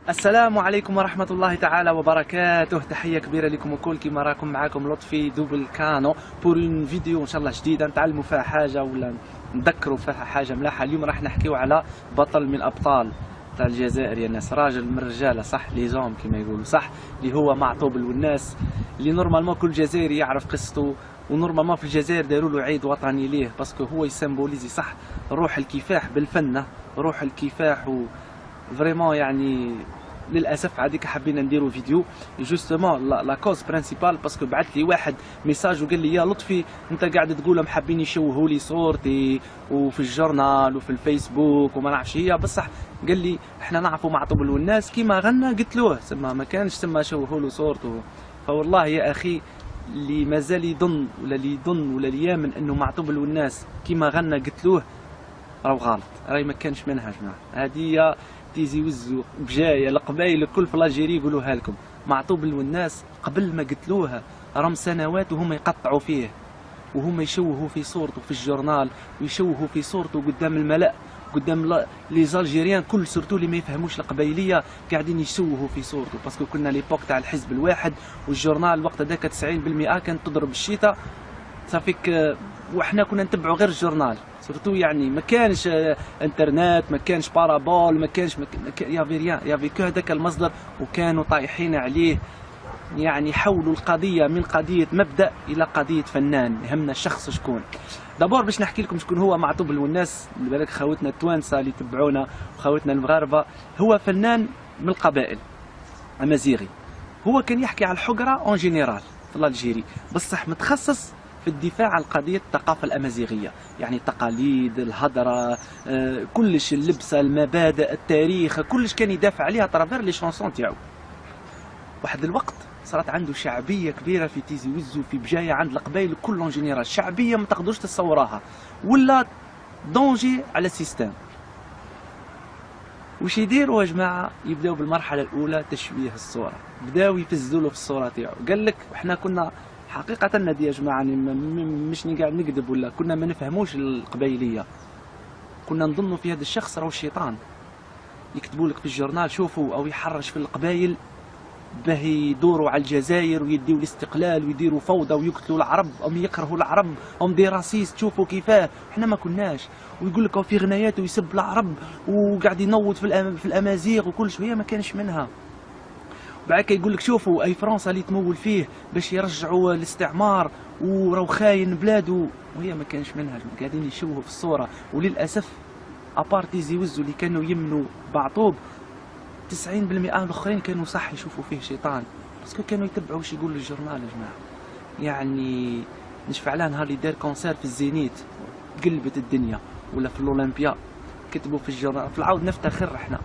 السلام عليكم ورحمة الله تعالى وبركاته. تحية كبيرة لكم الكل. كيما راكم معاكم لطفي دوبل كانو بور اون فيديو ان شاء الله جديدة نتعلموا فيها حاجة ولا نذكروا فيها حاجة ملاحة. اليوم راح نحكيو على بطل من الأبطال تاع الجزائر يا ناس، راجل من الرجالة صح، لي زوم كيما يقولوا صح، اللي هو معطوب الوناس، اللي نورمالمون كل جزائري يعرف قصته، ونورمالمون في الجزائر داروا له عيد وطني ليه باسكو هو يسمبوليزي صح روح الكفاح بالفن، روح الكفاح و فريمون يعني للاسف عاديك حبينا نديرو فيديو جوستومون لا كوز برينسيبال باسكو بعث لي واحد ميساج وقال لي يا لطفي انت قاعد تقولهم حابين يشوهوا لي صورتي وفي الجورنال وفي الفيسبوك وما نعرفش هي، بصح قال لي احنا نعرفوا معطوب الناس كيما غنى، قلت له سما ما كانش تما شوهوا له صورته. فوالله يا اخي اللي مازال يظن ولا اللي يامن انه معطوب الناس كيما غنى قلت له راهو غلط، راهي ما كانش منها يا جماعه. هذه تيزي وزو بجايه القبايل الكل في لاجيري يقولوها لكم، معطوب الناس قبل ما قتلوها راهم سنوات وهم يقطعوا فيه وهم يشوهوا في صورته في الجورنال ويشوهوا في صورته قدام الملأ قدام لي زالجيريان كل سورتو اللي ما يفهموش القبايليه قاعدين يشوهوا في صورته باسكو كنا ليبوك تاع الحزب الواحد والجورنال الوقت هذاك 90% كانت تضرب الشتاء صافيك، وحنا كنا نتبعوا غير الجورنال سورتو، يعني ما كانش انترنت، ما كانش بارابول، ما كانش يافي ريان، يافي كو هذاك المصدر وكانوا طايحين عليه. يعني حولوا القضيه من قضيه مبدا الى قضيه فنان، يهمنا الشخص شكون. دابور باش نحكي لكم شكون هو معطوب الوناس، بالك خوتنا التوانسه اللي يتبعونا وخوتنا المغاربه، هو فنان من القبائل امازيغي. هو كان يحكي على الحقره اون جينيرال في الجيري، بصح متخصص في الدفاع عن قضية الثقافة الأمازيغية، يعني التقاليد، الهضرة، كلش، اللبسة، المبادئ، التاريخ، كلش كان يدافع عليها طرافير لي شونسون تاعو. واحد الوقت صارت عنده شعبية كبيرة في تيزي وزو في بجاية عند القبائل كلهم جينيرال، شعبية ما تقدروش تصوراها، ولا دونجي على السيستم. وش يديروا يا جماعة؟ يبداو بالمرحلة الأولى تشويه الصورة، بداو يفزوا له في الصورة تاعو، قال لك احنا كنا حقيقة ندي يا جماعة مش قاعد نكذب، ولا كنا ما نفهموش القبيلية، كنا نظنوا في هذا الشخص راهو الشيطان. يكتبوا لك في الجورنال شوفوا او يحرش في القبائل باه يدوروا على الجزائر ويديوا الاستقلال ويديروا فوضى ويقتلوا العرب او يكرهوا العرب او دي راسيست، شوفوا كيفاه احنا ما كناش. ويقول لك في غنايات ويسب العرب وقاعد ينوض في الامازيغ وكل شويه ما كانش منها. بعد يقول لك شوفوا اي فرنسا اللي تمول فيه باش يرجعوا الاستعمار وراو خاين بلاده، وهي ما كانش منها، قاعدين يشوهوا في الصوره. وللاسف ابارتي زيوزو اللي كانوا يمنوا بعطوب 90% الاخرين كانوا صح يشوفوا فيه شيطان، باسكو كانوا يتبعوا واش يقول الجورنال يا جماعه. يعني نشفع على نهار اللي دار كونسير في الزينيت قلبت الدنيا، ولا في الاولمبيا كتبوا في الجورنال، في العاود نفتخر احنا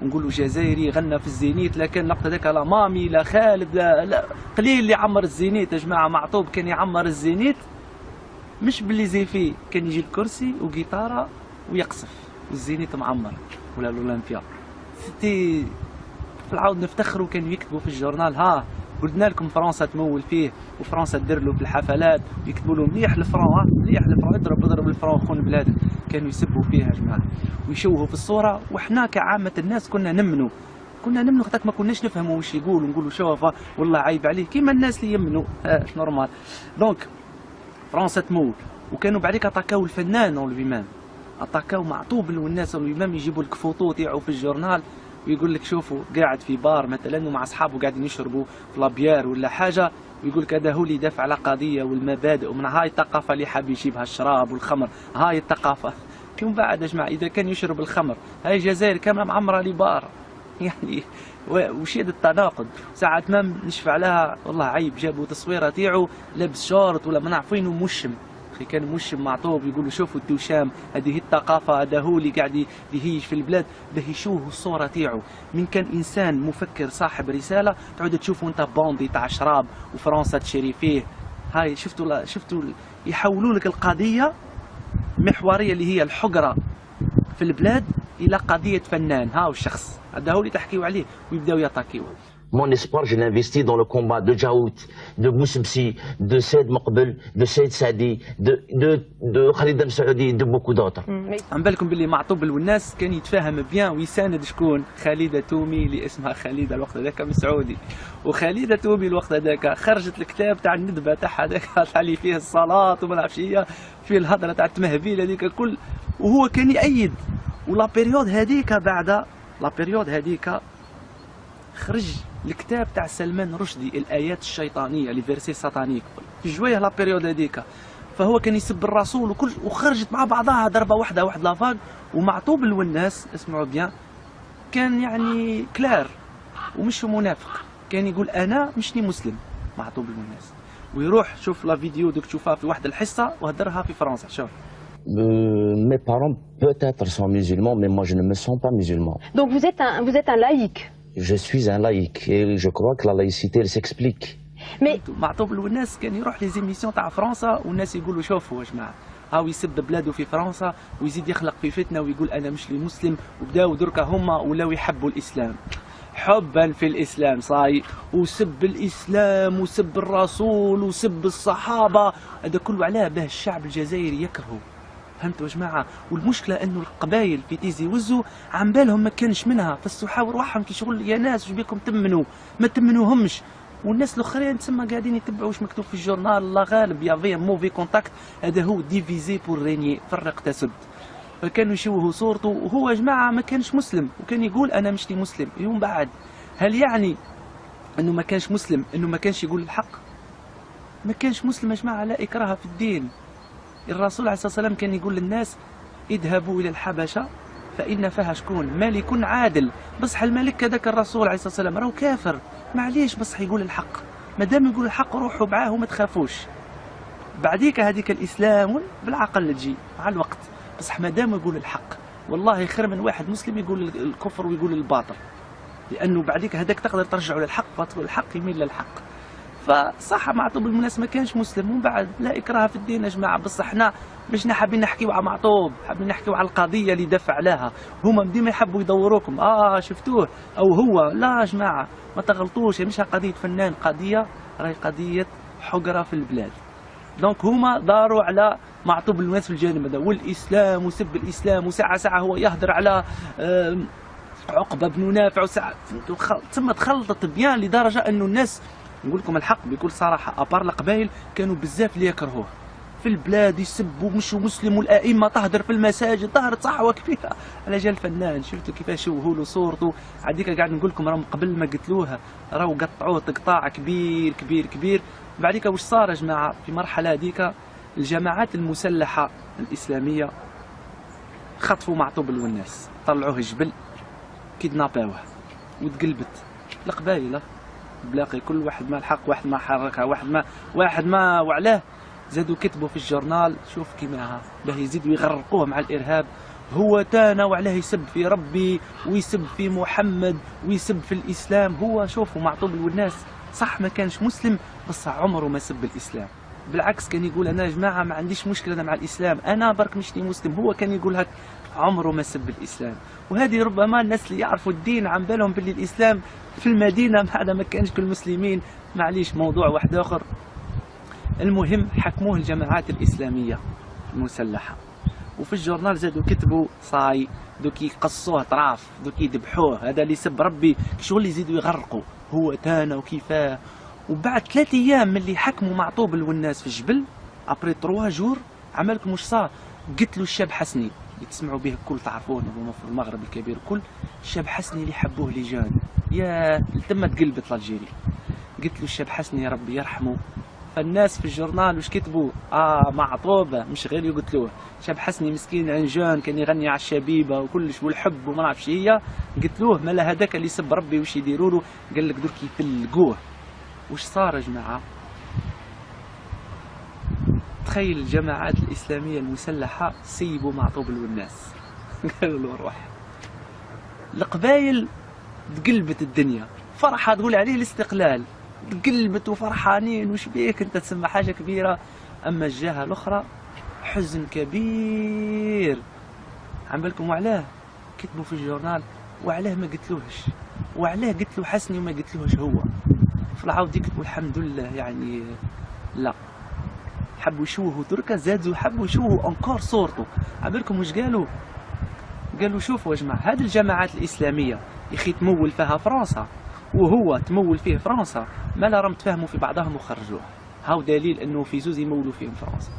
ونقولوا جزائري غنى في الزينيت، لكن لقطه ذاك لا مامي لا خالد لا قليل اللي عمر الزينيت يا جماعه. معطوب كان يعمر الزينيت مش باللي زي فيه، كان يجي الكرسي وجيتاره ويقصف والزينيت معمر، ولا الاولمبيا ستي في العاود نفتخروا. كانوا يكتبوا في الجورنال ها قلنا لكم فرنسا تمول فيه وفرنسا تدير له في الحفلات، يكتبوا له مليح الفرون، ها مليح الفرون، اضرب الفرون خون بلادك. كانوا يسبوا فيها يا جماعه ويشوهوا في الصوره، وحنا كعامه الناس كنا نمنوا خاطر ما كناش نفهموا واش يقول، ونقولوا شوف والله عيب عليه كيما الناس اللي يمنوا اش نورمال. دونك فرنسا تمول، وكانوا بعديك اتاكاو الفنان اون لوي، اتاكاو معطوب والناس اون لوي، يجيبوا لك فوتو تاعو في الجورنال ويقول لك شوفوا قاعد في بار مثلا ومع اصحابه قاعدين يشربوا في لابيار ولا حاجه، ويقول لك هذا هو اللي يدافع على قضيه والمبادئ، ومن هاي الثقافه اللي حاب يجيبها الشراب والخمر، هاي الثقافه. كم بعد يا جماعه اذا كان يشرب الخمر، هاي الجزائر كامله معمره لي بار يعني وش هذا التناقض؟ ساعات ما نشفع لها والله عيب، جابوا تصويره تاعو لابس شورت ولا ما نعرف وين ومشم، اخي كان مشم معطوب. يقولوا شوفوا التوشام، هذه الثقافه، هذا هو اللي قاعد يهيج في البلاد باه يشوهوا الصوره تاعو. من كان انسان مفكر صاحب رساله تعود تشوفوا انت باندي تاع شراب وفرنسا تشري فيه. هاي شفتوا يحولوا لك القضيه محوريه اللي هي الحقره في البلاد الى قضيه فنان، ها هو الشخص هذا هو اللي تحكيوا عليه ويبداو يطاكيوه. Mon espoir, je l'investis dans le combat de Djaout, de Boussbsi, de Said Maqbel, de Said Sadi, de Khalid Al-Saoudi, de beaucoup d'autres. عم بالكم باللي معطوب الوناس كان يتفاهم بيان ويساند شكون؟ خالده تومي اللي اسمها خالده الوقت هذاك من سعودي، وخالده تومي الوقت هذاك خرجت الكتاب تاع الندبه تاعها هذاك اللي فيه الصلاه وما نعرفش هي، فيه الهضره تاع التمهبيل هذيك الكل، وهو كان يأيد. ولا بيريود هذيك بعد لا بيريود هذيك خرج الكتاب تاع سلمان رشدي الآيات الشيطانية لي فيرسي ساتانيك في جويه لا بيريود هذيك، فهو كان يسب الرسول وكل، وخرجت مع بعضها ضربة واحدة واحد لافاق. ومعطوب الوناس اسمعوا بيان كان يعني كلار ومش منافق، كان يقول أنا مشني مسلم معطوب الوناس، ويروح شوف لا فيديو دوك تشوفها في واحد الحصة وهدرها في فرنسا. شوف Mes parents peut-être sont musulmans, mais moi je ne me sens pas musulman. Donc vous êtes un laïc. Je suis un laïc et je crois que la laïcité elle s'explique. Mais معطوب الوناس كان يروح لي زيميسيون تاع فرنسا والناس يقولوا شوفوا يا جماعه هاو يسب بلاده في فرنسا ويزيد يخلق في فتنه ويقول انا مش لي مسلم، وبداو دركا هما ولاو يحبوا الاسلام حبا في الاسلام صاي، وسب الاسلام وسب الرسول وسب الصحابه، هذا كله علاه باه الشعب الجزائري يكرهه. فهمتوا يا جماعه؟ والمشكله انه القبائل في تيزي وزو عم بالهم ما كانش منها، فالسحاب روحهم كي شغل يا ناس واش بيكم تمنوا ما تمنوهمش، والناس الاخرين تسمى قاعدين يتبعوا واش مكتوب في الجورنال. الله غالب يا في موفي كونتاكت، هذا هو ديفيزي بور ريني، فرق تسد. فكانوا يشوهوا صورته، وهو يا جماعه ما كانش مسلم وكان يقول انا مش مسلم. يوم بعد هل يعني انه ما كانش مسلم انه ما كانش يقول الحق؟ ما كانش مسلم يا جماعه، لا اكراه في الدين. الرسول عليه الصلاه والسلام كان يقول للناس اذهبوا الى الحبشه فان فيها شكون ملك عادل، بصح الملك هذاك الرسول عليه الصلاه والسلام راهو كافر، معليش بصح يقول الحق، مادام يقول الحق روحوا معاه وما تخافوش. بعديك هذيك الاسلام بالعقل تجي مع الوقت، بصح مادام يقول الحق والله خير من واحد مسلم يقول الكفر ويقول الباطل، لانه بعديك هذاك تقدر ترجعه للحق فتقول الحق يميل للحق. فصح معطوب المناس ما كانش مسلم، ومن بعد لا اكراه في الدين يا جماعه، بصح احنا مش حابين نحكيو على معطوب، حابين نحكيو على القضيه اللي دافع عليها، هما ديما يحبوا يدوروكم شفتوه او هو، لا يا جماعه ما تغلطوش، مش قضيه فنان، قضيه راهي قضيه حقره في البلاد. دونك هما داروا على معطوب المناس في الجانب هذا والاسلام وسب الاسلام، وساعه ساعه هو يهدر على عقبه بن نافع، وساعه ثم تخلطت بيان لدرجه انه الناس نقول لكم الحق بكل صراحه ابار القبائل كانوا بزاف اللي يكرهوه في البلاد، يسبوا مش مسلم، والائمه تهدر في المساجد، ظهرت صحوه كبيره على جال الفنان. شفتوا كيفاش شوهوا له صورته، عاديك قاعد نقول لكم راهم قبل ما قتلوها راهو قطعوه تقطاع كبير كبير كبير. بعديك واش صار يا جماعه في مرحله هذيك؟ الجماعات المسلحه الاسلاميه خطفوا معطوب الوناس، طلعوه الجبل، كيدناباوه، وتقلبت القبائل بلاقي كل واحد ما الحق، واحد ما حركها، واحد ما وعلاه زادوا كتبوا في الجورنال شوف كيما باه يزيدوا يغرقوه مع الارهاب، هو تانا وعلاه يسب في ربي ويسب في محمد ويسب في الاسلام. هو شوفوا معطوب الوناس صح ما كانش مسلم، بس عمره ما سب الاسلام، بالعكس كان يقول انا يا جماعه ما عنديش مشكله أنا مع الاسلام، انا برك مشني مسلم. هو كان يقول هك، عمره ما سب الاسلام. وهذه ربما الناس اللي يعرفوا الدين عم بالهم باللي الاسلام في المدينه بعد ما كانش كل المسلمين، معليش موضوع واحد اخر. المهم حكموه الجماعات الاسلاميه المسلحه، وفي الجورنال زادوا كتبوا صاي دوك يقصوه طراف، دوك يذبحوه، هذا اللي يسب ربي شغل يزيدوا يغرقوا هو تانا وكيفاه. وبعد 3 ايام من اللي حكموا معطوب الوناس في الجبل، ابري 3 جور عملكم واش صار؟ قتلوا الشاب حسني اللي تسمعوا به الكل تعرفوه هما في المغرب الكبير الكل، الشاب حسني اللي حبوه لجان، يا تم تقلبت لالجيري، قتلوا الشاب حسني يا ربي يرحمه. فالناس في الجورنال واش كتبوا؟ معطوبه مش غير يقتلوه، شاب حسني مسكين عنجان كان يغني على الشبيبه وكلش والحب وما نعرفش هي، قتلوه. مالا هذاك اللي يسب ربي واش يديروا له؟ قال لك درك يفلقوه. واش صار يا جماعه؟ تخيل الجماعات الاسلاميه المسلحه سيبوا معطوب الوناس قالوا له روح. القبايل تقلبت الدنيا، فرحه تقول عليه الاستقلال، تقلبت وفرحانين وش بيك انت تسمى حاجه كبيره. اما الجهه الاخرى حزن كبير. عم بالكم وعلاه كتبوا في الجورنال وعلاه ما قتلوهش؟ وعلاه قلت له حسني وما قلت لهش هو. في العاود يكتبوا الحمد لله يعني لا، حبوا يشوهوا دركا زادوا حبوا يشوهوا انكور صورته. عبالكم واش قالوا؟ قالوا شوفوا يا جماعه هذه الجماعات الاسلاميه يا اخي تمول فيها فرنسا وهو تمول فيه فرنسا، ما لا راهم تفاهموا في بعضهم وخرجوه. هاو دليل انه في زوز يمولوا فيهم فرنسا.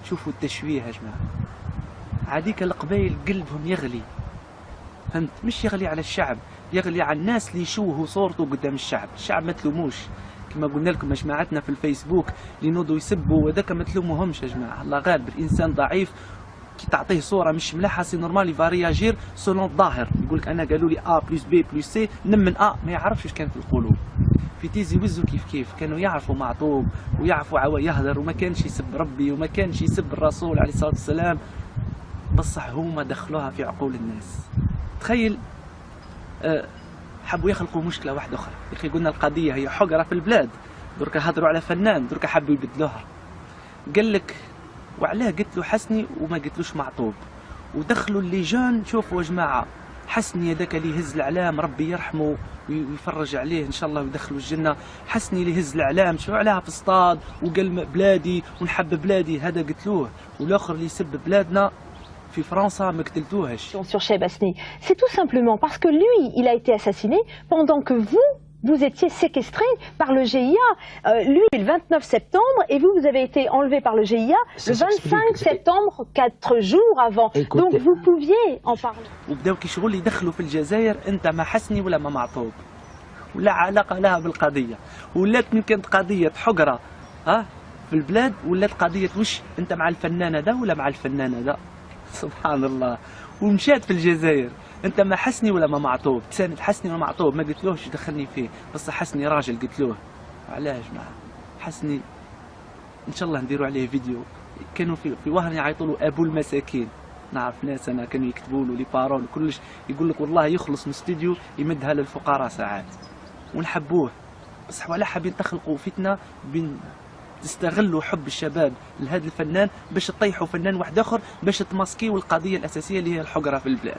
شوفوا التشويه يا جماعه. عاديك القبائل قلبهم يغلي، فهمت؟ مش يغلي على الشعب، يغلي على الناس اللي يشوهوا صورته قدام الشعب. الشعب ما تلوموش، كما قلنا لكم يا جماعتنا في الفيسبوك اللي نوضوا يسبوا وذاك ما تلوموهمش يا جماعه. الله غالب، الانسان ضعيف كي تعطيه صوره مش ملاحه سي نورمال يفا رياجير سولون الظاهر. يقول لك انا قالوا لي ا بلس بي بلس سي نمن ا، ما يعرفش واش كان في القلوب. في تيزي وزو كيف كانوا يعرفوا معطوب ويعرفوا عوا يهدر، وما كانش يسب ربي وما كانش يسب الرسول عليه الصلاه والسلام، بصح هما دخلوها في عقول الناس. تخيل حبوا يخلقوا مشكله واحده اخرى. يا اخي قلنا القضيه هي حقره في البلاد، دركا هضروا على فنان، دركا حبوا يبدلوها. قال لك وعلاه قلت له حسني وما قلتلوش معطوب. ودخلوا اللي جان. شوفوا يا جماعه حسني هذاك اللي يهز الاعلام ربي يرحمه ويفرج عليه ان شاء الله ويدخلوا الجنه. حسني اللي يهز الاعلام شو عليها في الصطاد وقال بلادي ونحب بلادي، هذا قتلوه. والاخر اللي يسب بلادنا في فرنسا ما قتلتوهش. Sur Cheb Hasni, c'est tout simplement parce que lui, il a été assassiné pendant que vous étiez séquestré par le GIA. Lui, le 29 septembre, et vous avez été enlevé par le GIA le 25 septembre, 4 jours avant. Donc vous pouviez en parler. وبداو كي شغل يدخلوا في الجزائر انت ما حسني ولا ما معطوب، ولا علاقه لها بالقضيه. ولات من كانت قضيه حقره في البلاد، ولات قضيه وش انت مع الفنان هذا ولا مع الفنان هذا. سبحان الله. ومشات في الجزائر انت ما حسني ولا ما معطوب، تساند حسني ولا معطوب، ما قلتلوش دخلني فيه، بس حسني راجل قلتلوه. علاه يا جماعه؟ حسني ان شاء الله نديروا عليه فيديو. كانوا في وهران يعيطوا له ابو المساكين. نعرف ناس انا كانوا يكتبوا له لي بارول كلش، يقول لك والله يخلص من استوديو يمدها للفقراء ساعات. ونحبوه، بصح ولا حابين تخلقوا فتنه بين تستغلوا حب الشباب لهذا الفنان باش تطيحوا فنان واحد اخر باش تماسكيوا القضيه الاساسيه اللي هي الحقره في البلاد.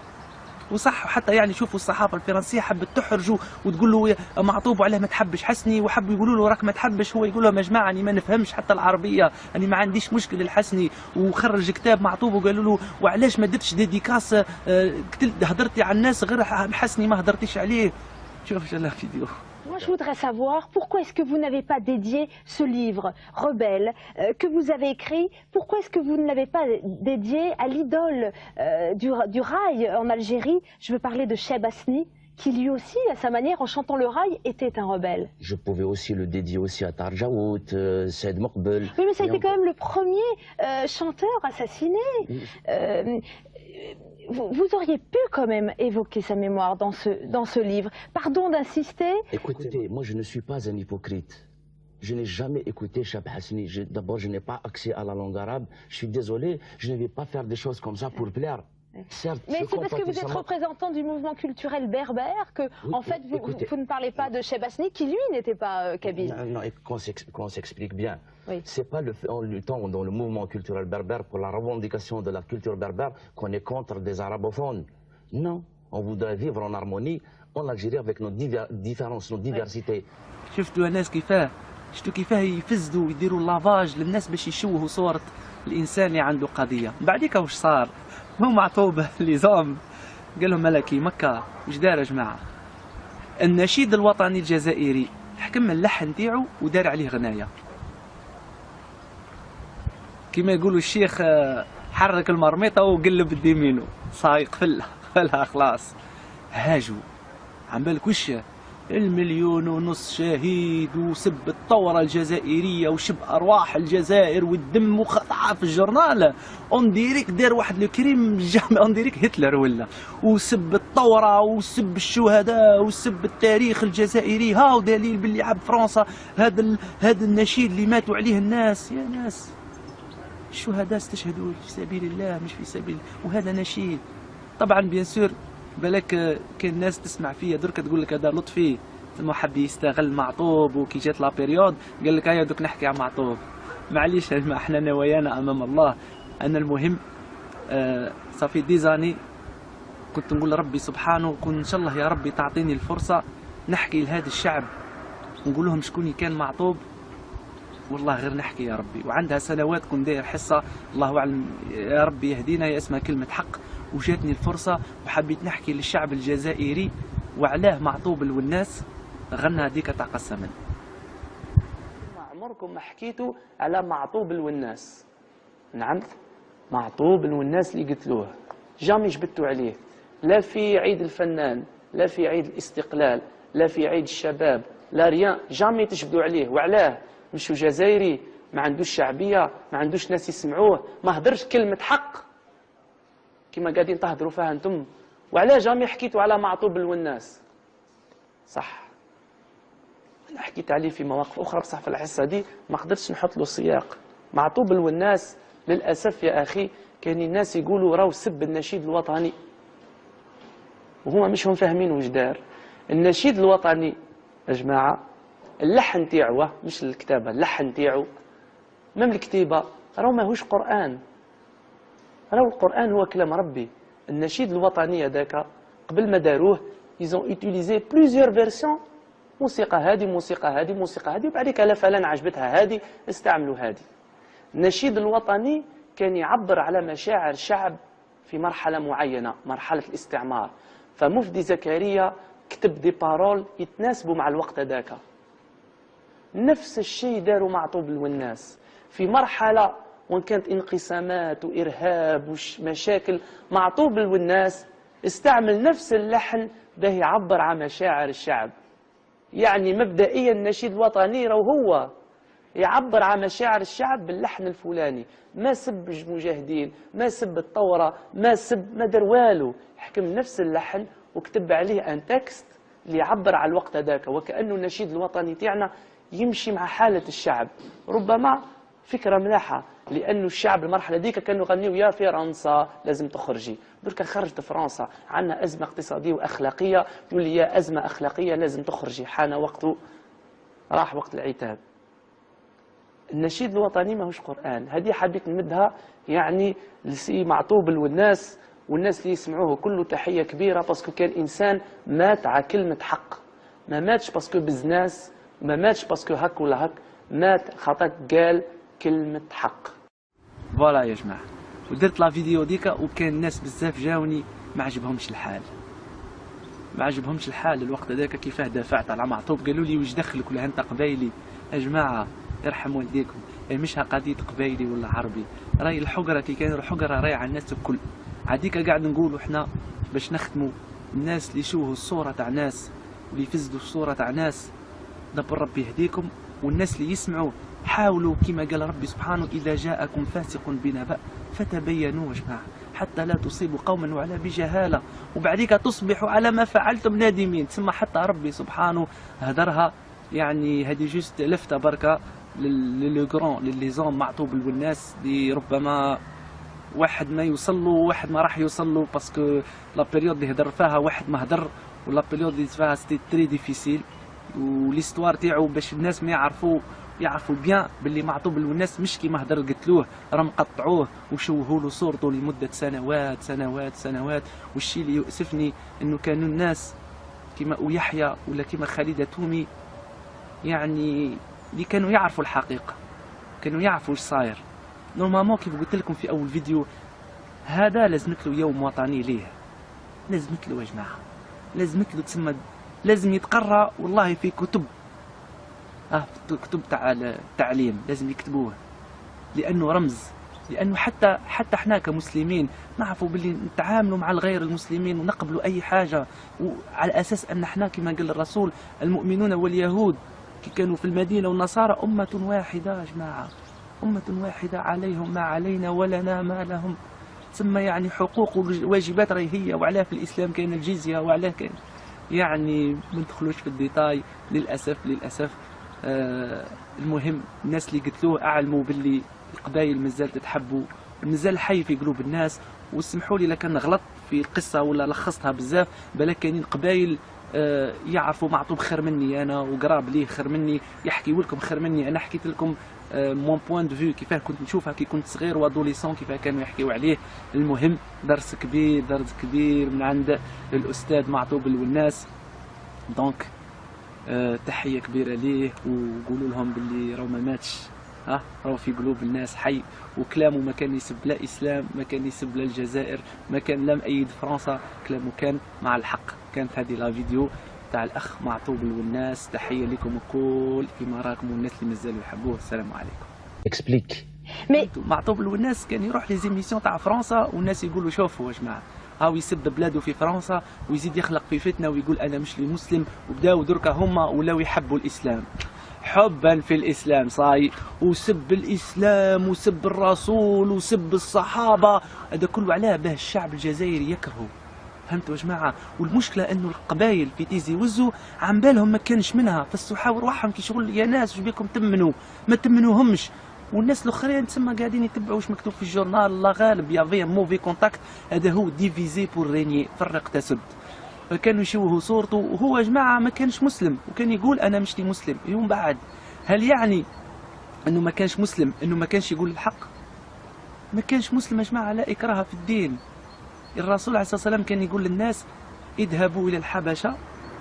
وصح حتى يعني شوفوا الصحافه الفرنسيه حبت تحرجوا وتقول له معطوب عليه ما تحبش حسني، وحبوا يقولوا له راك ما تحبش، هو يقول لهم يا جماعه اني ما نفهمش حتى العربيه، اني ما عنديش مشكل الحسني. وخرج كتاب معطوب وقالوا له وعلاش ما درتش ديديكاس، هدرتي على الناس غير حسني ما هدرتيش عليه. شوف جا فيديو. Moi, je voudrais savoir pourquoi est-ce que vous n'avez pas dédié ce livre Rebelle que vous avez écrit. Pourquoi est-ce que vous ne l'avez pas dédié à l'idole du rail en Algérie? Je veux parler de Cheb Hasni, qui lui aussi, à sa manière, en chantant le rail, était un rebelle. Je pouvais aussi le dédier aussi à Tarjaout, Saïd Moqbel. Oui, mais ça a été quand même le premier chanteur assassiné. Vous auriez pu quand même évoquer sa mémoire dans ce livre. Pardon d'insister. Écoutez, moi je ne suis pas un hypocrite. Je n'ai jamais écouté Cheb Hasni. D'abord, je n'ai pas accès à la langue arabe. Je suis désolé, je ne vais pas faire des choses comme ça pour plaire. Certes, mais c'est parce que vous êtes représentant du mouvement culturel berbère que, en fait, vous ne parlez pas de Cheb Hasni, qui lui n'était pas kabyle. Non, qu'on s'explique bien. Oui. C'est pas en luttant dans le mouvement culturel berbère pour la revendication de la culture berbère qu'on est contre des arabophones. Non, on voudrait vivre en harmonie en Algérie avec nos différences, nos diversités. شفتوا الناس كيفاه؟ شفتوا كيفاه يفزدوا ويديروا لافاج للناس باش يشوهوا صورة الإنسان اللي عنده قضية. بعديك واش صار؟ هو معطوب اللي زوم قال لهم ملكي مكة واش دار يا جماعة؟ النشيد الوطني الجزائري حكم اللحن تاعو ودار عليه غناية. كما يقولوا الشيخ حرك المرميطة وقلب الديمينو صايق فلها خلاص. هاجوا عم بالك وش 1.5 شهيد وسب الثورة الجزائرية وشب أرواح الجزائر والدم وخطعة في الجورنال اون ديريك دار واحد الكريم اون ديريك هتلر ولا وسب الثورة وسب الشهداء وسب التاريخ الجزائري. هاو دليل باللي عب فرنسا هذا النشيد اللي ماتوا عليه الناس. يا ناس الشهداء استشهدوا في سبيل الله مش في سبيل، وهذا نشيد. طبعا بيان سور بالك كاين ناس تسمع فيا درك تقول لك هذا لطفي ثم حب يستغل معطوب وكي جات لا بيريود قال لك هيا دوك نحكي عن معطوب. معليش ما احنا نوايانا امام الله. انا المهم صافي ديزاني كنت نقول ربي سبحانه كن ان شاء الله يا ربي تعطيني الفرصه نحكي لهذا الشعب ونقول لهم شكون كان معطوب، والله غير نحكي يا ربي. وعندها سنوات كنت داير حصة، الله أعلم، يا ربي يهدينا، هي اسمها كلمة حق، وجاتني الفرصة وحبيت نحكي للشعب الجزائري وعلاه معطوب والناس غنى هذيك تاع قسما. عمركم ما حكيتوا على معطوب والناس؟ نعم، معطوب والناس اللي قتلوه جامي جبتوا عليه، لا في عيد الفنان، لا في عيد الاستقلال، لا في عيد الشباب، لا ريان، جامي تجبدوا عليه. وعلاه؟ مشو جزائري ما عندوش شعبية، ما عندوش ناس يسمعوه، ما هدرش كلمة حق كما قاعدين تهدروا فيها انتم. وعلاه جامي حكيتوا على معطوب والناس؟ صح، انا حكيت عليه في مواقف اخرى، بصح في الحصه دي ما قدرتش نحط له سياق. معطوب والناس للاسف يا اخي كان الناس يقولوا راهو سب النشيد الوطني، وهما مش هم فاهمين واش دار. النشيد الوطني يا جماعه اللحن تاعو مش الكتابه، اللحن تاعو مم الكتيبه راهو ماهوش قران، راهو القران هو كلام ربي. النشيد الوطني هذاك قبل ما داروه يزون يوتيليزي بليزيور فيرسيون، موسيقى هادي، موسيقى هادي، موسيقى هادي، وبعديك لا فلان عجبتها هادي استعملوا هادي. النشيد الوطني كان يعبر على مشاعر الشعب في مرحلة معينة، مرحلة الاستعمار، فمفدي زكريا كتب دي بارول يتناسبوا مع الوقت هذاك. نفس الشيء داروا معطوب والناس في مرحلة وان كانت انقسامات وإرهاب ومشاكل. معطوب والناس استعمل نفس اللحن باه يعبر عن مشاعر الشعب. يعني مبدئيا النشيد الوطني هو يعبر عن مشاعر الشعب باللحن الفلاني، ما سب المجاهدين، ما سب الثورة، ما دار والو، حكم نفس اللحن وكتب عليه ان تكست اللي يعبر على الوقت هذاك، وكأنه النشيد الوطني تاعنا يمشي مع حالة الشعب. ربما فكرة ملاحة، لأنه الشعب المرحلة ديك كانوا يغنيوا يا فرنسا لازم تخرجي، درك خرجت فرنسا عندنا أزمة اقتصادية وأخلاقية، تقول لي يا أزمة أخلاقية لازم تخرجي، حان وقته، راح وقت العتاب. النشيد الوطني ماهوش قرآن، هذه حبيت نمدها يعني لسي معطوب والناس اللي يسمعوه كله تحية كبيرة، باسكو كان إنسان مات على كلمة حق، ما ماتش باسكو بزناس، ما ماتش باسكو هك ولا هك، مات خاطر قال كلمة حق. فوالا يا جماعة، ودرت لا فيديو ديكا وكان الناس بزاف جاوني ما عجبهمش الحال، ما عجبهمش الحال الوقت هذاك كيفاه دافعت على معطوب. قالوا لي واش دخلك ولا انت قبايلي؟ يا جماعة ارحم والديكم، مش قضية قبايلي ولا عربي، راي الحقرة كي كان الحقرة راي على الناس الكل. عاديك قاعد نقولوا احنا باش نختموا الناس اللي يشوهوا الصورة تاع ناس واللي يفسدوا الصورة تاع ناس، دبر ربي يهديكم. والناس اللي يسمعوا حاولوا كما قال ربي سبحانه إذا جاءكم فاسق بنبأ فتبينوا يا جماعة حتى لا تصيبوا قوما وعلى بجهالة وبعديك تصبحوا على ما فعلتم نادمين. تسمى حتى ربي سبحانه هدرها، يعني هذه جوست لفتة بركة للجرون لليزون معطوب والناس اللي ربما واحد ما يوصل له وواحد ما راح يوصل له، باسكو لا بيريود اللي هدر فيها واحد ما هدر، ولا بيريود اللي فيها سيتي تري ديفيسيل، وليستوار تاعو باش الناس ما يعرفوا بيان باللي معطوب والناس مش كيما هدر قتلوه، راهم قطعوه وشوهوا له صورته لمده سنوات سنوات سنوات. والشيء اللي يؤسفني انه كانوا الناس كيما يحيى ولا كيما خالد تومي يعني اللي كانوا يعرفوا الحقيقه، كانوا يعرفوا واش صاير. نورمالمون كيف قلت لكم في اول فيديو، هذا لازمت له يوم وطني ليه، لازمت له يا جماعه، لازمت له تسمى، لازم يتقرا والله في كتب، كتب تاع التعليم لازم يكتبوه، لانه رمز، لانه حتى احنا كمسلمين نعرفوا باللي نتعاملوا مع الغير المسلمين ونقبلوا اي حاجه، وعلى اساس ان احنا كما قال الرسول المؤمنون واليهود كي كانوا في المدينه والنصارى امه واحده يا جماعه، امه واحده عليهم ما علينا ولنا ما لهم. ثم يعني حقوق وواجبات راهي هي، وعلاه في الاسلام كاين الجزيه، وعلاه كاين يعني ما ندخلوش في الديتاي للاسف. المهم الناس اللي قتلوه اعلموا باللي القبائل مازال تتحبوا، مازال حي في قلوب الناس. واسمحوا لي لكن غلط في القصه ولا لخصتها بزاف، بالك كاينين قبائل يعرفوا معطوب خير مني انا، وقراب ليه خير مني، يحكيوا لكم خير مني انا. حكيت لكم مون بوين دو فيو كيفاه كنت نشوفها كي كنت صغير وادوليسون، كيفاه كانوا يحكيوا عليه. المهم درس كبير من عند الاستاذ معطوب والناس. دونك تحيه كبيره ليه، وقولوا لهم باللي راهو ما ماتش، راهو في قلوب الناس حي، وكلامه ما كان يسب لا اسلام، ما كان يسب لا الجزائر، ما كان لا مأيد فرنسا، كلامه كان مع الحق. كانت هذه لا فيديو تاع الاخ معطوب الوناس. تحيه لكم الكل كيما راكم والناس اللي مازالوا يحبوه. السلام عليكم. اكسبليك. معطوب الوناس كان يروح لي زيميسيون تاع فرنسا والناس يقولوا شوفوا يا جماعه، هاو يسب بلاده في فرنسا ويزيد يخلق في فتنه ويقول انا مش لي مسلم، وبداو دركا هما ولاو يحبوا الاسلام حبا في الاسلام صاي، وسب الاسلام وسب الرسول وسب الصحابه، هذا كله علاه باه الشعب الجزائري يكرهه. فهمتوا يا جماعه؟ والمشكله انه القبائل في تيزي وزو عن بالهم ما كانش منها، فالصحاب رواحهم كي شغل يا ناس واش بيكم تمنوا، ما تمنوهمش. والناس الاخرين تسمى قاعدين يتبعوا واش مكتوب في الجورنال، الله غالب يافي موفي كونتاكت، هذا هو ديفيزي بور ريني، فرق تسد. فكانوا يشوهوا صورته، وهو يا جماعه ما كانش مسلم، وكان يقول انا مش مسلم. يوم بعد هل يعني انه ما كانش مسلم انه ما كانش يقول الحق؟ ما كانش مسلم يا جماعه، لا اكراه في الدين. الرسول عليه الصلاه والسلام كان يقول للناس اذهبوا الى الحبشه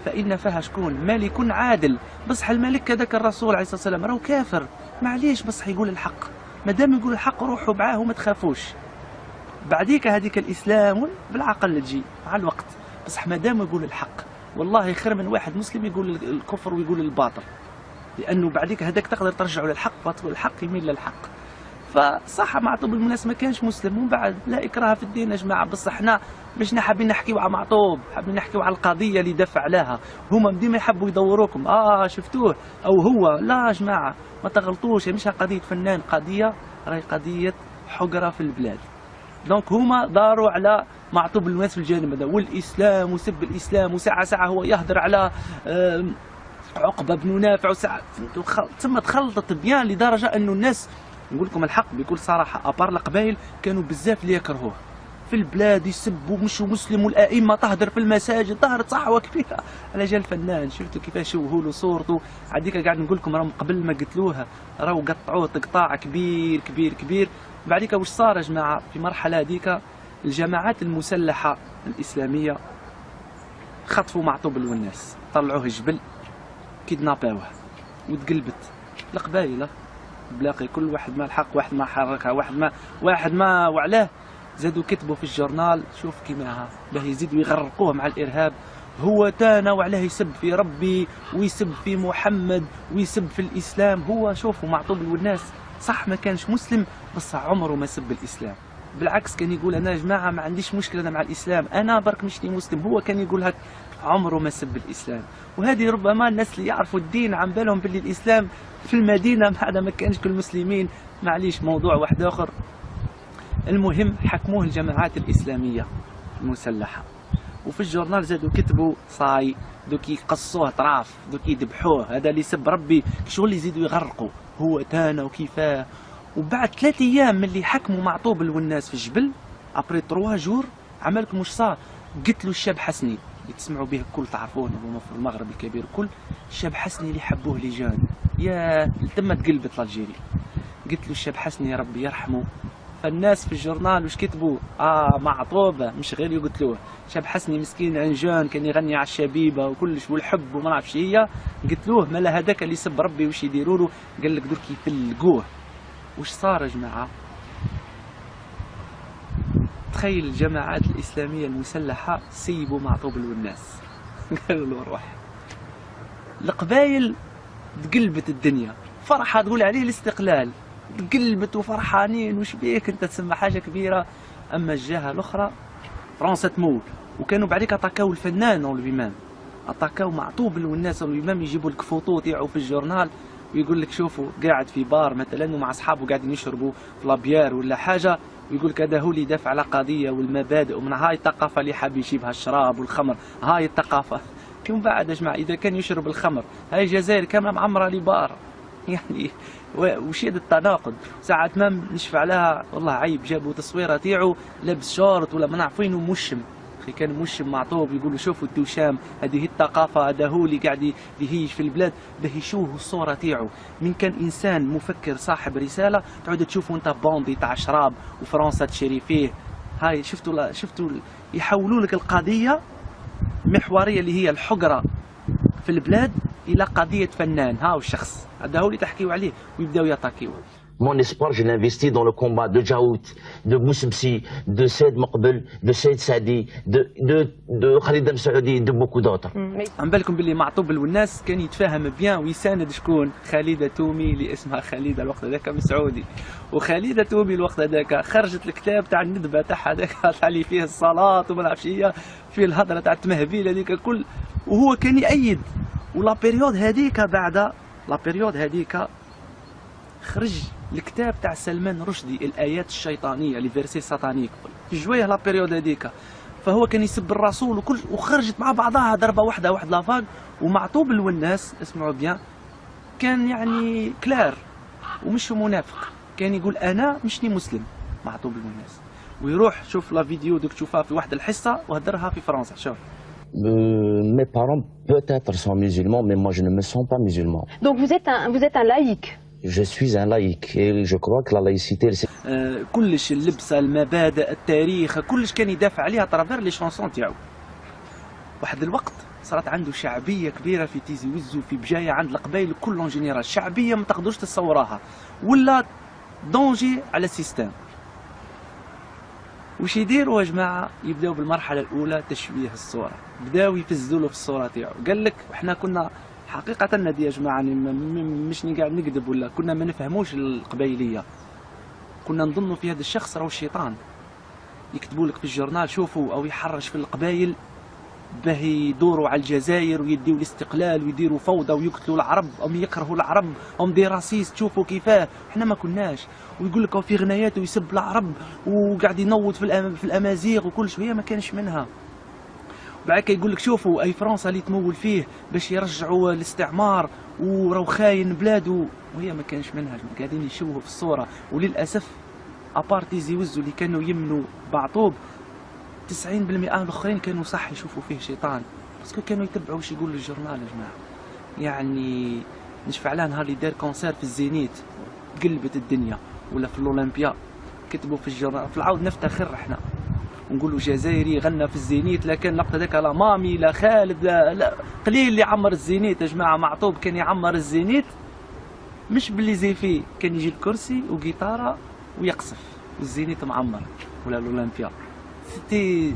فان فيها شكون ملك عادل، بصح الملك هذاك الرسول عليه الصلاه والسلام راهو كافر، معليش بصح يقول الحق، مادام يقول الحق روحوا معاه وما تخافوش. بعديك هذيك الاسلام بالعقل تجي مع الوقت، بصح مادام يقول الحق والله خير من واحد مسلم يقول الكفر ويقول الباطل، لانه بعديك هذاك تقدر ترجعه للحق، فتقول الحق يميل للحق. فصح معطوب المناس ما كانش مسلم، ومن بعد لا اكراه في الدين يا جماعه، بصح احنا مش حابين نحكيو على معطوب، حابين نحكيو على القضيه اللي دافع عليها. هما ديما يحبوا يدوروكم شفتوه او هو، لا يا جماعه ما تغلطوش، مش قضيه فنان، قضيه راهي قضيه حقره في البلاد. دونك هما داروا على معطوب المناس في الجانب هذا، والاسلام وسب الاسلام، وساعه ساعه هو يهدر على عقبه بن نافع، وساعه ثم تخلطت بيان لدرجه انه الناس، نقول لكم الحق بكل صراحه، ابار القبائل كانوا بزاف اللي يكرهوه في البلاد، يسبوا مشوا مسلم، والائمه تهدر في المساجد، ظهرت صحوه كبيره على جال الفنان. شفتوا كيفاش شوهوا له صورته؟ عاديك قاعد نقول لكم راهم قبل ما قتلوها راهو قطعوه تقطاع كبير كبير كبير. بعديك واش صار يا جماعه في مرحله هذيك؟ الجماعات المسلحه الاسلاميه خطفوا معطوب الوناس، طلعوه الجبل، كيدناباوه، وتقلبت القبائل بلاقي كل واحد ما الحق، واحد ما حركها، واحد ما وعلاه زادوا كتبوا في الجورنال شوف كيما باه يزيدوا يغرقوه مع الارهاب، هو تانا وعلاه يسب في ربي ويسب في محمد ويسب في الاسلام. هو شوفوا معطوب الوناس صح ما كانش مسلم، بس عمره ما سب الاسلام، بالعكس كان يقول انا يا جماعه ما عنديش مشكله أنا مع الاسلام، انا برك مشتي مسلم. هو كان يقول هك، عمره ما سب الاسلام. وهذه ربما الناس اللي يعرفوا الدين عن بالهم باللي الاسلام في المدينه هذا ما كانش كل المسلمين، معليش موضوع واحد اخر. المهم حكموه الجماعات الاسلاميه المسلحه، وفي الجورنال زادوا كتبوا صاي دوك يقصوه طراف، دوك يذبحوه، هذا اللي يسب ربي، شغل يزيدوا يغرقوا هو تانا وكيفاه. وبعد 3 ايام من اللي حكموا معطوب الوناس في الجبل، ابري 3 جور عملكم واش صار؟ قتلوا الشاب حسني اللي تسمعوا به الكل، تعرفونه هما في المغرب الكبير الكل، الشاب حسني اللي حبوه لي جان، يا تم تقلبت الجيري، قتلوا الشاب حسني يا ربي يرحمه. فالناس في الجورنال واش كتبوا؟ معطوبه مش غير يقتلوه، شاب حسني مسكين عنجان كان يغني على الشبيبه وكلش والحب وما نعرفش هي، قتلوه. مالا هذاك اللي يسب ربي واش يديروا له؟ قال لك درك يفلقوه. واش صار يا جماعه؟ تخيل الجماعات الاسلاميه المسلحه سيبوا معطوب الوناس قالوا له روح. القبايل تقلبت الدنيا، فرحه تقول عليه الاستقلال، تقلبت وفرحانين، وش بيك انت تسمى حاجه كبيره. اما الجهه الاخرى فرنسا تمول، وكانوا بعديك اتاكاو الفنان والامام، اتاكاو معطوب الوناس والامام، يجيبوا لك فوتو تاعو في الجورنال ويقول لك شوفوا قاعد في بار مثلا ومع اصحابه قاعدين يشربوا في لابيار ولا حاجه، ويقول لك هذا هو اللي يدافع على قضيه والمبادئ، ومن هاي الثقافه اللي حاب يجيبها الشراب والخمر، هاي الثقافه. كم بعد يا جماعه اذا كان يشرب الخمر، هاي الجزائر كامله معمره لبار، يعني وشيد التناقض. ساعة ما نشفع لها والله عيب، جابوا تصويره تاعو لابس شورت ولا ما نعرف وين ومشم، اخي كان مشم معطوب، يقولوا شوفوا التوشام، هذه الثقافه، هذا هو اللي قاعد يهيج في البلاد، باه يشوهوا الصوره تاعو. من كان انسان مفكر صاحب رساله تعود تشوفوا انت باندي تاع شراب وفرنسا تشري فيه. هاي شفتوا يحولوا لك القضيه محوريه اللي هي الحقره في البلاد الى قضيه فنان. ها هو الشخص هذا هو اللي تحكيو عليه ويبداو يطاكيوه. Mon espoir, je l'investis dans le combat de Djaout, de Boussmsi, de Said Maqbel, de Said Sadi, de Khalid Msaoudi, de beaucoup d'autres. عم بالكم باللي معطوب الوناس كان يتفاهم بيان ويساند شكون؟ خالده تومي اللي اسمها خالده الوقت هذاك مسعودي. وخالده تومي الوقت هذاك خرجت الكتاب تاع الندبه تاعها هذاك تاع اللي فيه الصلاه وما نعرفش هي فيه الهضره تاع التمهبيل هذيك الكل، وهو كان يأيد. ولا بيريود هذيك بعد لا بيريود هذيك خرج الكتاب تاع سلمان رشدي الآيات الشيطانية لي فيرسي ساتانيك في جويه لا بيريود هذيك. فهو كان يسب الرسول وكل وخرجت مع بعضها ضربة واحدة واحد لافاغ. ومعطوب الوناس اسمعوا بيان كان يعني كلار ومش منافق، كان يقول أنا مشني مسلم معطوب الوناس. ويروح شوف لا فيديو دوك تشوفها في واحد الحصة وهدرها في فرنسا. شوف Mes parents peut-être sont musulmans, mais moi je ne me sens pas musulman. Donc vous êtes un laïc. Je suis un laïc et je crois que la laïcité... كلش اللبسة المبادئ التاريخ كلش كان يدافع عليها ترافير لي شونسون تاعو. واحد الوقت صارت عنده شعبية كبيرة في تيزي وزو في بجاية عند القبائل كلهم جينيرال، شعبية ما تقدروش تصوراها ولا دونجي على السيستم. وش يديروا يا جماعة؟ يبداو بالمرحلة الأولى تشويه الصورة، بداو يفزوا له في الصورة تاعو. قال لك احنا كنا حقيقة ندي يا جماعة مش قاعد نكذب ولا كنا ما نفهموش القبيلية، كنا نظنوا في هذا الشخص راهو الشيطان. يكتبوا لك في الجورنال شوفوا أو يحرش في القبائل باه يدوروا على الجزائر ويديوا الاستقلال ويديروا فوضى ويقتلوا العرب أو يكرهوا العرب أو دي راسيست. شوفوا كيفاه احنا ما كناش. ويقول لك في غناياته يسب العرب وقاعد ينوض في الأمازيغ وكل شوية ما كانش منها. بعد يقول لك شوفوا اي فرنسا اللي تمول فيه باش يرجعوا الاستعمار وراو خاين بلاده، وهي ما كانش منها. قاعدين يشوهوا في الصوره. وللاسف ابارتي زيوزو اللي كانوا يمنوا بعطوب 90% الاخرين كانوا صح يشوفوا فيه شيطان، باسكو كانوا يتبعوا واش يقول الجورنال يا جماعه. يعني نشفع لها نهار اللي دار كونسير في الزينيت قلبت الدنيا، ولا في الاولمبيا كتبوا في الجورنال. في العود نفتخر احنا ونقولوا جزائري غنى في الزينيت، لكن لقط هذاك لا مامي لا خالد لا قليل اللي عمر الزينيت يا جماعه. معطوب كان يعمر الزينيت مش باللي زي فيه، كان يجي الكرسي وجيتاره ويقصف والزينيت معمر، ولا الاولمبيا. سيتي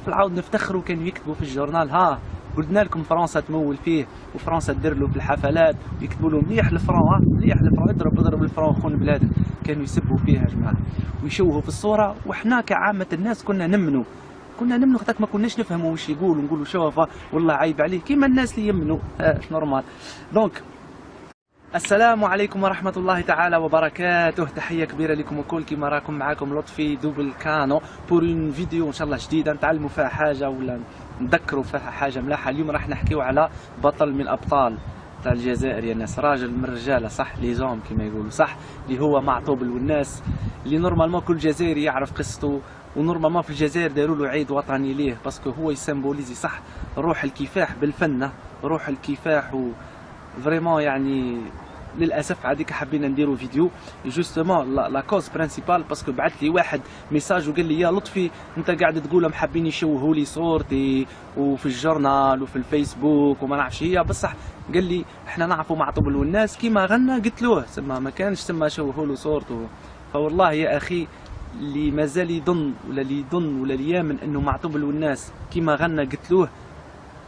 في العود نفتخروا كانوا يكتبوا في الجورنال ها قلنا لكم فرنسا تمول فيه وفرنسا تدير له في الحفلات ويكتبوا له مليح الفرون مليح الفرون اضرب الفرون خون بلادك. كانوا يسبوا فيها يا جماعه ويشوهوا في الصوره. وحنا كعامه الناس كنا نمنوا خاطر ما كناش نفهموا واش يقول ونقولوا شوف والله عيب عليه كيما الناس اللي يمنوا نورمال. دونك السلام عليكم ورحمة الله تعالى وبركاته. تحية كبيرة لكم الكل. كيما راكم معاكم لطفي دوبل كانو بور اون فيديو ان شاء الله جديدة نتعلموا فيها حاجة ولا نذكروا فيها حاجة ملاحة. اليوم راح نحكيو على بطل من الأبطال تاع الجزائر يا ناس، راجل من الرجالة صح لي زوم كيما يقولوا صح، اللي هو معطوب الوناس اللي نورمالمون كل جزائري يعرف قصته. ونورمالمون في الجزائر داروا له عيد وطني ليه باسكو هو يسمبوليزي صح روح الكفاح بالفن، روح الكفاح فريمون. يعني للاسف هذيك حبينا نديروا فيديو جوستومون لا كوز برينسيبال باسكو بعث لي واحد ميساج وقال لي يا لطفي انت قاعد تقولهم حابين يشوهوا لي صورتي وفي الجورنال وفي الفيسبوك وما نعرفش هي، بصح قال لي احنا نعرفوا معطوب الوناس كيما غنى قلت له سما ما كانش تما شوهوا له صورته. فوالله يا اخي اللي مازال يظن ولا اللي يامن انه معطوب الوناس كيما غنى قلت له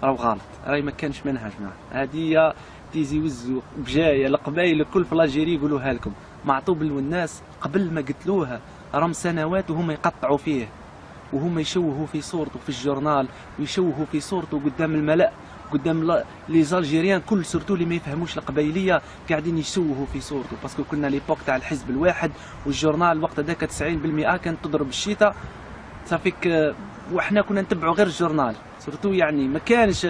راهو غلط، راهي ما كانش منها يا جماعه. هذه تيزي وزو بجايه القبائل الكل في لاجيري يقولوها لكم. معطوب الوناس قبل ما قتلوها رم سنوات وهم يقطعوا فيه وهم يشوهوا في صورته في الجورنال ويشوهوا في صورته قدام الملأ قدام لي زالجيريان كل سورتو اللي ما يفهموش القبيليه قاعدين يشوهوا في صورته باسكو كنا ليبوك تاع الحزب الواحد والجورنال الوقت هذاك 90% كانت تضرب الشتاء صافيك وحنا كنا نتبعوا غير الجورنال سورتو. يعني ما كانش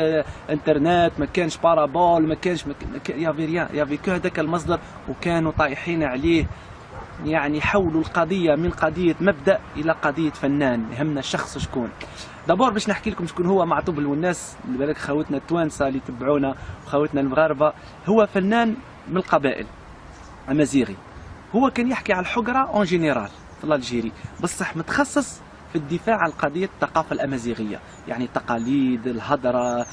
انترنت ما كانش بارابول ما كانش يافي ريان يافي كو هذاك المصدر وكانوا طايحين عليه. يعني حولوا القضيه من قضيه مبدا الى قضيه فنان، يهمنا الشخص شكون. دابور باش نحكي لكم شكون هو معطوب الوناس، بالك خوتنا التوانسه اللي تبعونا وخوتنا المغاربه. هو فنان من القبائل امازيغي، هو كان يحكي على الحقره اون جينيرال في الجيري بصح متخصص في الدفاع عن قضيه الثقافه الامازيغيه، يعني التقاليد الهضره